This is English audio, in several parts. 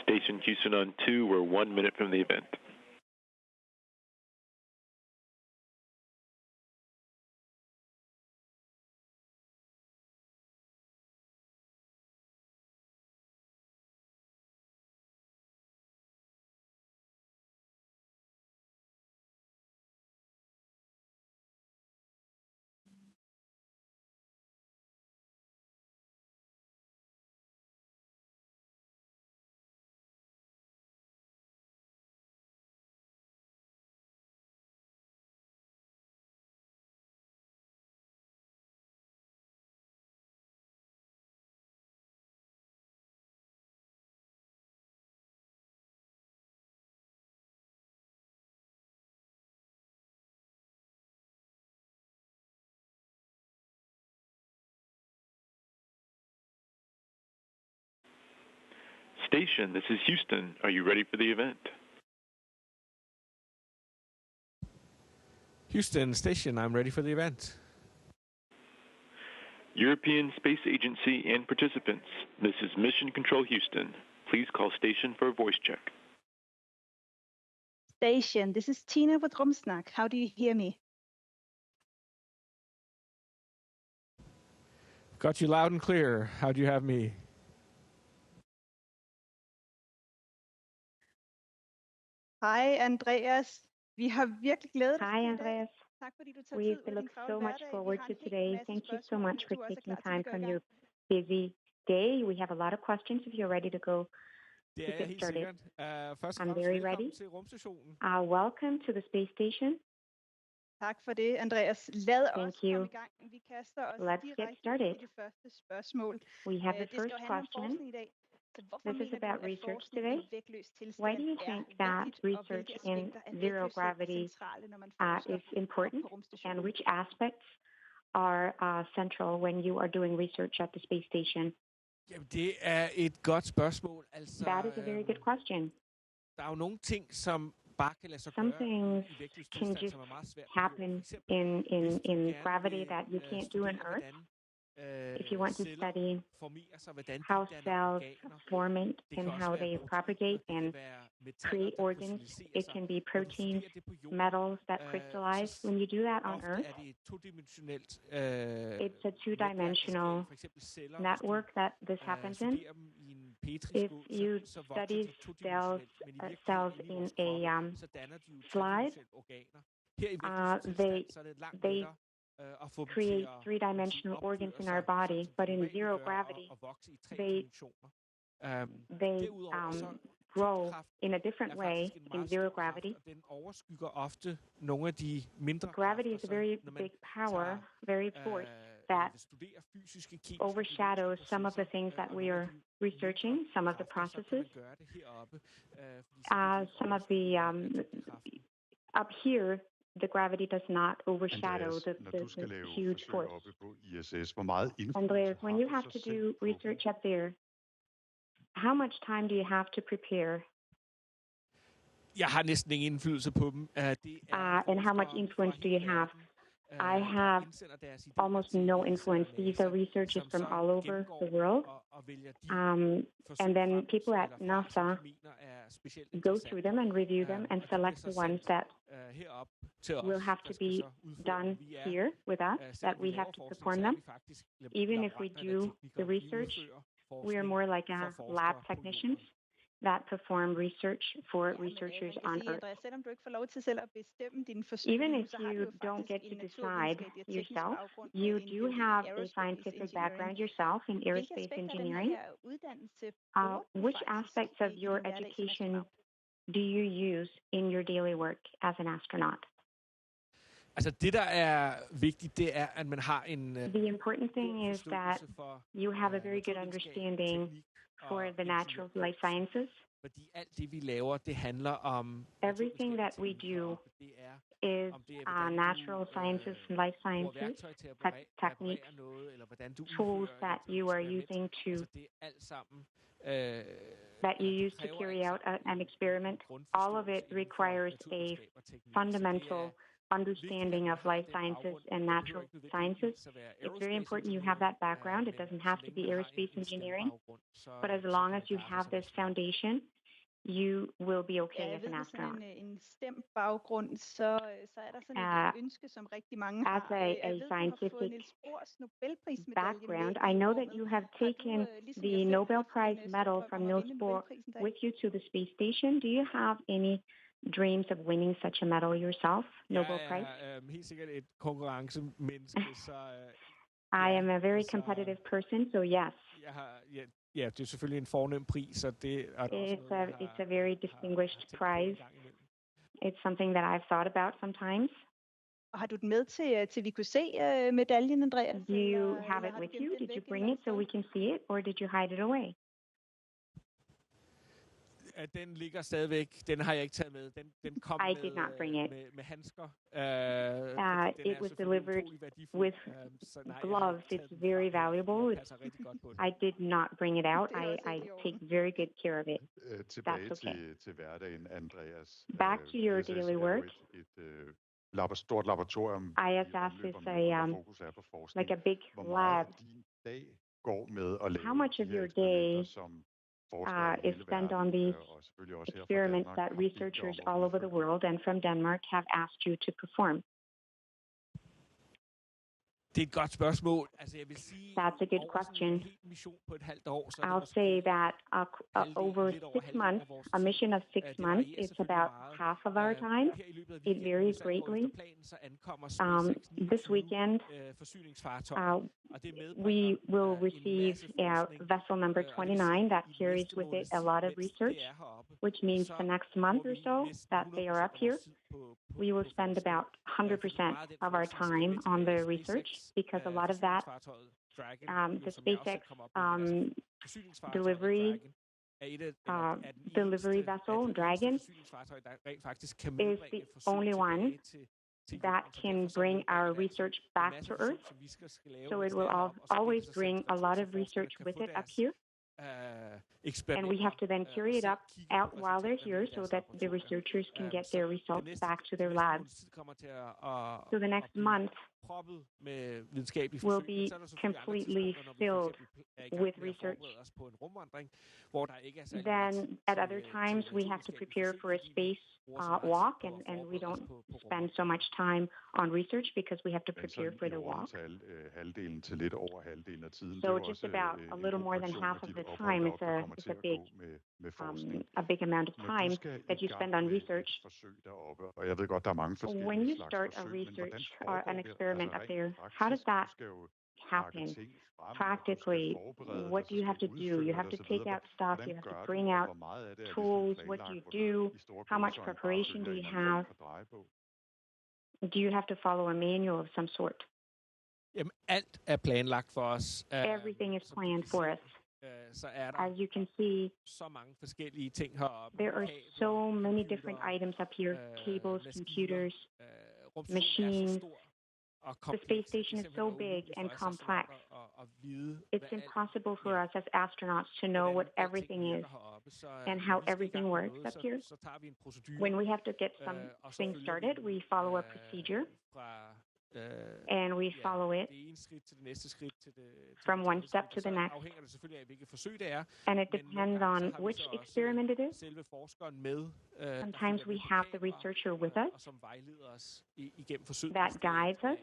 Station Houston on 2, we're 1 minute from the event. Station, this is Houston. Are you ready for the event? Houston Station, I'm ready for the event. European Space Agency and participants, this is Mission Control Houston. Please call station for a voice check. Station, this is Tina with Rumsnak. How do you hear me? Got you loud and clear. How do you have me? Hej Andreas. Vi har virkelig glædet os. Hi, Andreas. Tak fordi du tager We've tid ud af din looked travle so much hverdag. forward Vi har to en hel today. masse Thank you so spørgsmål, much hvis for du også er taking klar til time at gå i from gang. your busy day. We have a lot of questions if you're ready to go. Det to er jeg get helt started. sikkert. Først og I'm fremmest very velkommen ready. til rumstationen. Welcome to the space station. Tak for det, Andreas. Lad Thank os you. komme i gang. Vi kaster os Let's get direkte started. i det første spørgsmål. We have the Det skal first jo handle om question. forskning i dag. Så hvorfor This is mener du, about at research forskning today. i vægtløs tilstand Why do you er think that vigtigt, og research hvilke in aspekter af zero vægtløshed gravity centrale, når man forsker is important, på and rumstationen? which aspects are central when you are doing research at the space station? Jamen, det er et godt spørgsmål. Altså, That is a very good question. Der er jo nogle ting, som bare kan lade sig Some gøre things i vægtløs can tilstand, just som er meget svært. happen in gravity that you can't do on Earth. If you want to study how cells form it and how they propagate and create organs, it can be proteins, metals that crystallize. When you do that on Earth, it's a two-dimensional network that this happens in. If you study cells in a slide, they create three-dimensional organs in our body, but in zero gravity, they grow in a different way in zero gravity. Gravity is a very big power, very force that overshadows some of the things that we are researching, some of the processes. Some of the up here, the gravity does not overshadow the huge force. Andreas, when you have to do research up there, how much time do you have to prepare? Jeg har næsten ingen indflydelse på dem. And how much influence do you have? I have almost no influence. These are researchers from all over the world. And then people at NASA go through them and review them and select the ones that will have to be done here with us, that we have to perform them. Even if we do the research, we are more like a lab technicians that perform research for researchers on Earth. Even if you don't get to decide yourself, you do have a scientific background yourself in aerospace engineering. Which aspects of your education do you use in your daily work as an astronaut? Altså det, der er vigtigt, det er, at man har en... The important thing is that you have a very good understanding for the natural life sciences. Fordi alt det, vi laver, det handler om... Everything that we do is natural sciences and life sciences, techniques, tools that you are using to... that you use to carry out an experiment. All of it requires a fundamental understanding of life sciences and natural sciences. It's very important you have that background. It doesn't have to be aerospace engineering, but as long as you have this foundation, you will be okay Ja, jeg as an ved med sådan astronaut. en STEM-baggrund, så er der sådan et ønske, som rigtig mange As har. a Jeg ved, du har fået scientific Niels Bohrs Nobelprismedalje med background, i I know that rummet. you have Har taken du, ligesom the jeg selv, Nobel haft Prize en medal stor from drøm om at Niels vinde Bohr Nobelprisen der? with you to the space station. Do you have any dreams of winning such a medal yourself, Nobel Prize? Jeg er helt sikkert et konkurrencemenneske, så I am a very competitive person, so yes. Det er selvfølgelig en fornem pris, og det er også it's a very distinguished prize. It's something that I've thought about sometimes. Og har du den med til vi kunne se medaljen, Andreas? Do you have it with you? Did you bring it so we can see it, or did you hide it away? Den ligger stadigvæk. Den har jeg ikke taget med. Den kom med handsker. It was delivered with gloves. It's very valuable. I did not bring it out. I take very good care of it. That's okay. Til hverdagen, Andreas. Back to your daily work. Stort laboratorium. ISS is like a big lab. How much of your day is spent on these experiments that researchers all over the world and from Denmark have asked you to perform? Det er et godt spørgsmål. Altså, jeg vil sige, that's a good question. I'll say that over 6 months, a mission of 6 months, it's about half of our time. It varies greatly. This weekend, we will receive vessel number 29 that carries with it a lot of research, which means the next month or so that they are up here, we will spend about 100% of our time on the research, because a lot of that, the SpaceX delivery vessel, Dragon, is the only one that can bring our research back to Earth. So it will always bring a lot of research with it up here. And we have to then carry it out while they're here so that the researchers can get their results back to their labs. So the next month will be completely filled with research. Then at other times we have to prepare for a space walk, and we don't spend so much time on research because we have to prepare for the walk. So just about a little more than half of the time is a big amount of time that you spend on research. When you start a research or an experiment up there, how does that happen? Practically, what do you have to do? You have to take out stuff, you have to bring out tools, what do you do? How much preparation do you have? Do you have to follow a manual of some sort? Alt er planlagt for os. Everything is planned for us. As you can see, there are so many different items up here, cables, computers, machines. The space station is so big and complex. It's impossible for us as astronauts to know what everything is and how everything works up here. When we have to get something started, we follow a procedure. And we follow it from one step to the next. And it depends on which experiment it is. Sometimes we have the researcher with us that guides us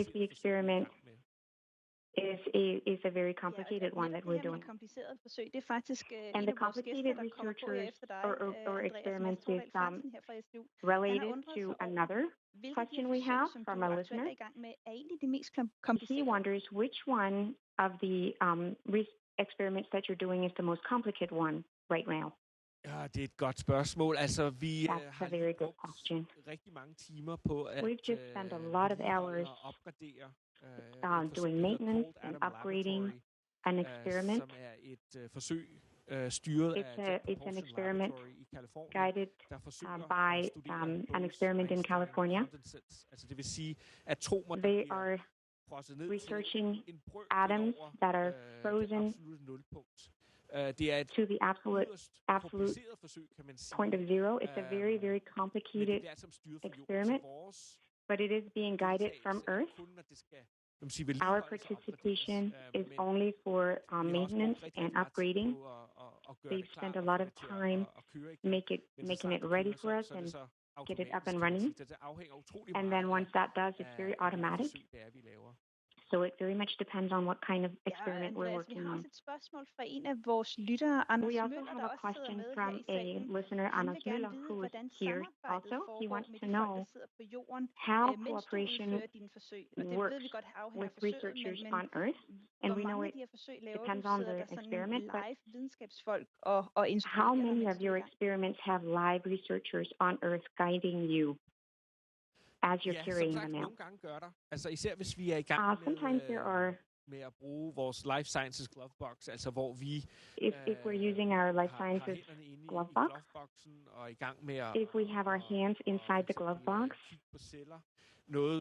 if the experiment is a very complicated one that we're doing. And the complicated researchers or experiments is related to another question we have from a listener. He wonders which one of the experiments that you're doing is the most complicated one right now. Ja, det er et godt spørgsmål. Altså, vi har rigtig mange timer på at We've just spent a lot of hours doing maintenance and upgrading an experiment. Som er et forsøg styret af it's an experiment guided by an experiment in California. Altså, det vil sige, atomer, they are researching atoms that are frozen to the absolute point of zero. It's a very, very complicated experiment, but it is being guided from Earth. Our participation is only for maintenance and upgrading. They've spent a lot of time making it ready for us and get it up and running. And then once that does, it's very automatic. So it very much depends on what kind of experiment we're working on. We also have a question from a listener, Anders Müller, who is here also. He wants to know how cooperation works with researchers on Earth. And we know it depends on the experiment, but how many of your experiments have live researchers on Earth guiding you as you're carrying them out? Sometimes there are, med at bruge vores life sciences glovebox, altså hvor vi if we're using our life sciences glove box, og i gang med at, if we have our hands inside the glove box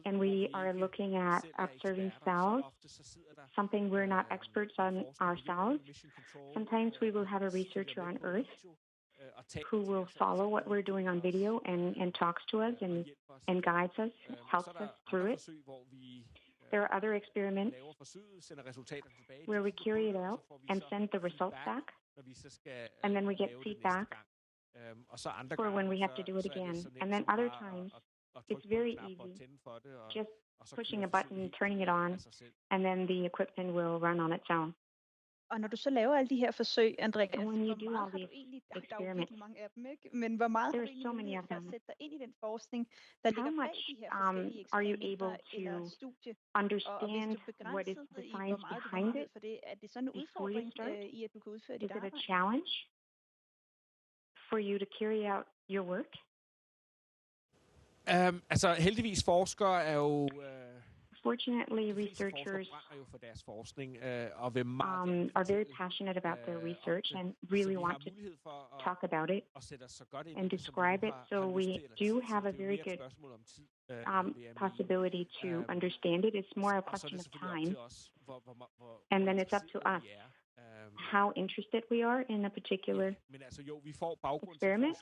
and we are looking at observing cells, something we're not experts on ourselves, sometimes we will have a researcher on Earth who will follow what we're doing on video and talks to us and guides us, helps us through it. There are other experiments where we carry it out and send the results back, and then we get feedback for when we have to do it again. And then other times, it's very easy, just pushing a button, turning it on, and then the equipment will run on its own. Og når du så laver alle de her forsøg, Andreas, And when you do all har du these egentlig, der er jo experiments, virkelig mange af dem, ikke? Men hvor meget har there du are egentlig so many mulighed of for at them. sætte dig ind i den forskning, der How ligger bag much de her forskellige are you eksperimenter able eller to studie? Og hvis understand du er what is begrænset the i, hvor science meget du har behind mulighed it for det, er det sådan en before you udfordring start? i, at du kan udføre Is dit it a arbejde? challenge for you to carry out your work? Altså heldigvis forskere er jo Fortunately, researchers for deres forskning og vil are very passionate about their research and really want to talk about it and describe it. So we do have a very good possibility to understand it. It's more a question of time. And then it's up to us how interested we are in a particular experiment.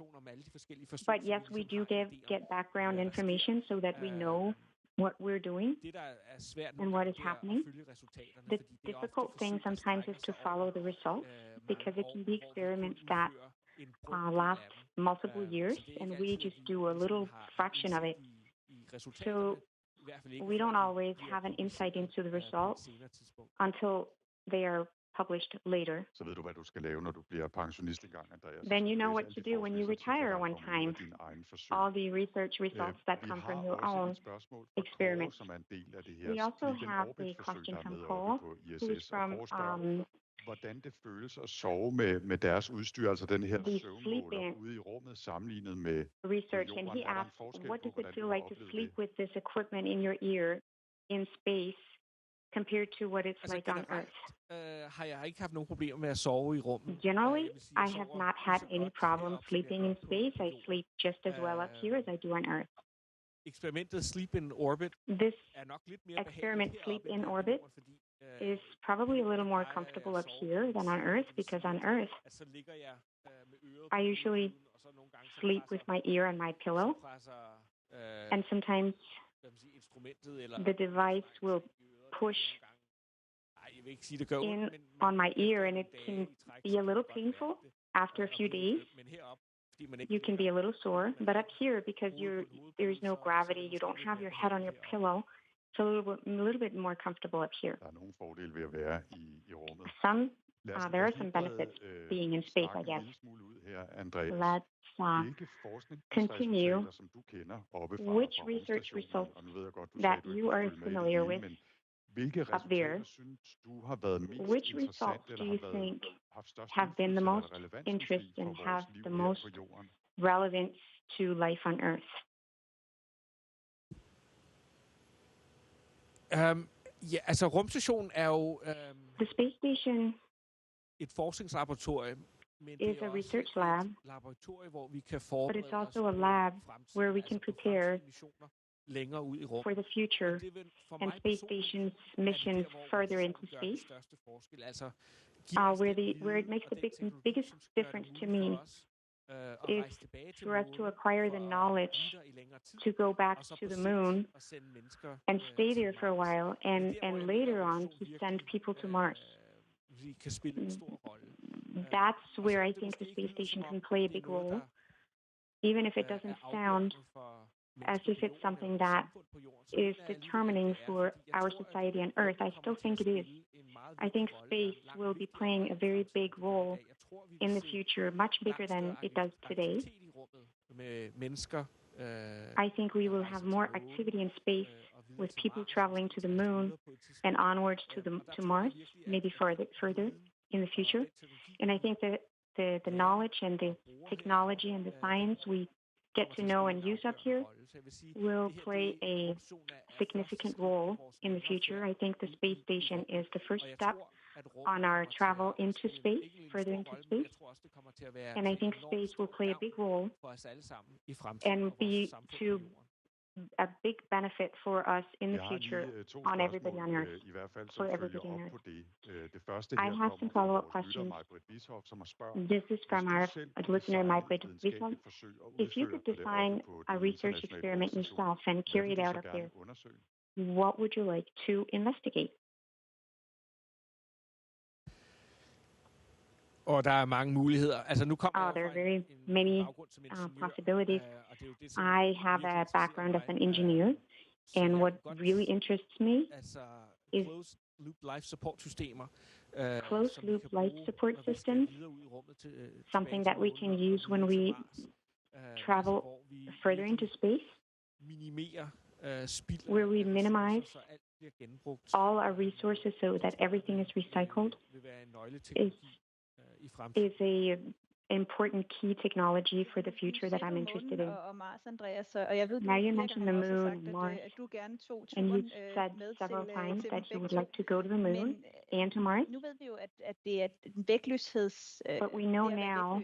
But yes, we do get background information so that we know what we're doing and what is happening. The difficult thing sometimes is to follow the results because it can be experiments that last multiple years and we just do a little fraction of it. So we don't always have an insight into the results until they are published later. Så ved du, hvad du skal lave, når du bliver pensionist engang, Andreas. Then you know what to do when you retire one time. All the research results that come from your own experiments. We also have a question from Paul, who is from hvordan det føles at sove med deres udstyr, altså den her søvnmåler ude i rummet, sammenlignet med research, and he asked, what does it feel like to sleep with this equipment in your ear in space compared to what it's like on Earth? Har jeg ikke haft nogen problemer med at sove i rummet. Generally, I have not had any problem sleeping in space. I sleep just as well up here as I do on Earth. Eksperimentet Sleep in Orbit This experiment, Sleep in Orbit, is probably a little more comfortable up here than on Earth, because on Earth, I usually sleep with my ear on my pillow, and sometimes the device will push in on my ear, and it can be a little painful after a few days. You can be a little sore, but up here, because there is no gravity, you don't have your head on your pillow, it's a little bit more comfortable up here. There are some benefits being in space, I guess. Let's continue. Which research results that you are familiar with up there, which results do you think have been the most interest and have the most relevance to life on Earth? Ja, altså rumstationen er jo the space station et forskningslaboratorium, men is a research lab, laboratorium, hvor vi kan but it's also a lab where we can prepare for the future and space station's mission further into space, where it makes the biggest difference to me is for us to acquire the knowledge to go back to the moon and stay there for a while, and later on to send people to Mars. That's where I think the space station can play a big role, even if it doesn't sound as if it's something that is determining for our society on Earth. I still think it is. I think space will be playing a very big role in the future, much bigger than it does today. I think we will have more activity in space with people traveling to the moon and onwards to Mars, maybe further in the future. And I think that the knowledge and the technology and the science we get to know and use up here will play a significant role in the future. I think the space station is the first step on our travel into space, further into space. And I think space will play a big role and be to a big benefit for us in the future on everybody on Earth, for everybody on Earth. I have some follow-up questions. This is from our listener, Maj-Britt Vishov. If you could design a research experiment yourself and carry it out up there, what would you like to investigate? Og der er mange muligheder. Altså nu kommer there are very many possibilities. I have a background as an engineer, and what really interests me is closed-loop life support systems, something that we can use when we travel further into space, where we minimize all our resources so that everything is recycled, is a important key technology for the future that I'm interested in. Now you mentioned the moon, Mars, and you've said several times that you would like to go to the moon and to Mars. But we know now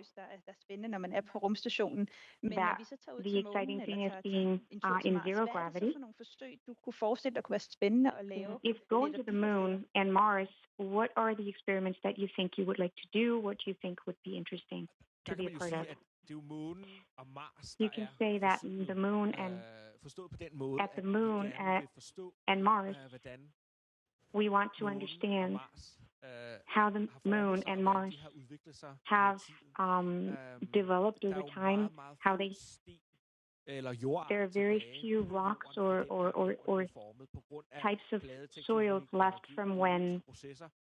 that the exciting thing is being in zero gravity. If going to the moon and Mars, what are the experiments that you think you would like to do? What do you think would be interesting to be a part of? You can say that the moon and at the moon and Mars, we want to understand how the moon and Mars have developed over time, how there are very few rocks or types of soils left from when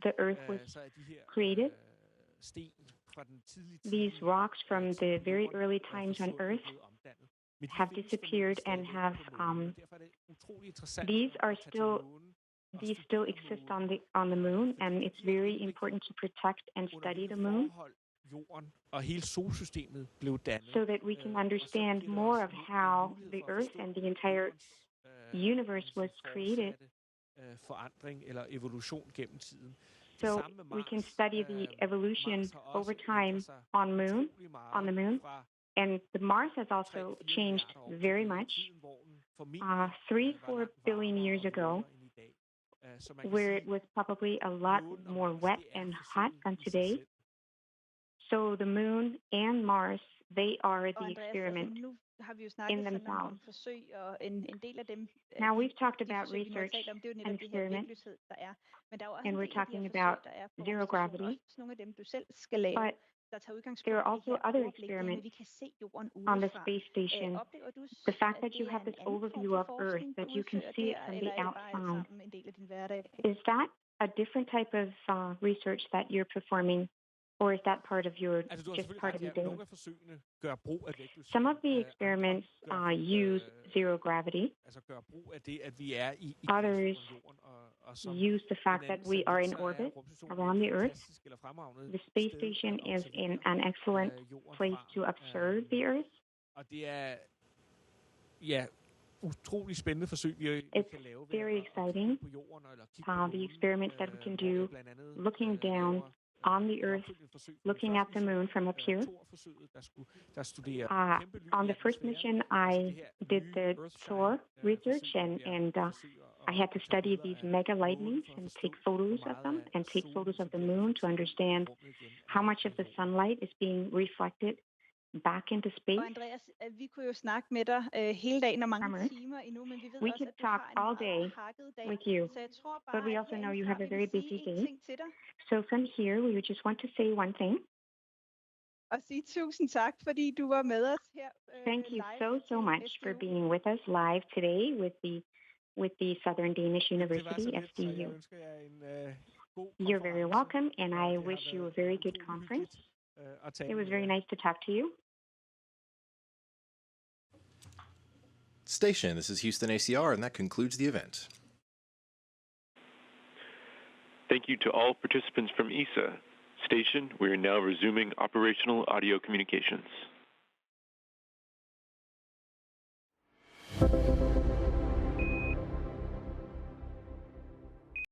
the Earth was created. These rocks from the very early times on Earth have disappeared and have these still exist on the moon, and it's very important to protect and study the moon so that we can understand more of how the Earth and the entire universe was created. So we can study the evolution over time on the moon. And the Mars has also changed very much. 3-4 billion years ago, where it was probably a lot more wet and hot than today. So the moon and Mars, they are the experiment in themselves. Now we've talked about research and experiment, and we're talking about zero gravity, but there are also other experiments on the space station. The fact that you have this overview of Earth, that you can see it from the outside, is that a different type of research that you're performing? Or is that part of just part of your day? Some of the experiments use zero gravity. Others use the fact that we are in orbit around the Earth. The space station is in an excellent place to observe the Earth. It's very exciting. The experiments that we can do looking down on the Earth, looking at the moon from up here. On the first mission, I did the Thor research, and I had to study these mega lightnings and take photos of them and take photos of the moon to understand how much of the sunlight is being reflected back into space. Og Andreas, vi kunne jo snakke med dig hele dagen og mange From timer endnu, men vi ved We også, could at du talk har en all meget day pakket dag. with you, Så jeg tror but we bare, also at know you herindefra have a vil very vi busy sige en day. ting til dig. So from here, we would just want to say one thing. Og sige tusind tak, fordi du var med os her Thank you live so til much for SDU. being with us live today with the Southern Danish Det var University, så lidt, så jeg SDU. ønsker jer en god You're very konference, welcome, and og I det har wish you a været very good utrolig conference. hyggeligt at tale It was med very jer. nice to talk to you. Station, this is Houston ACR, and that concludes the event. Thank you to all participants from ESA. Station, we are now resuming operational audio communications.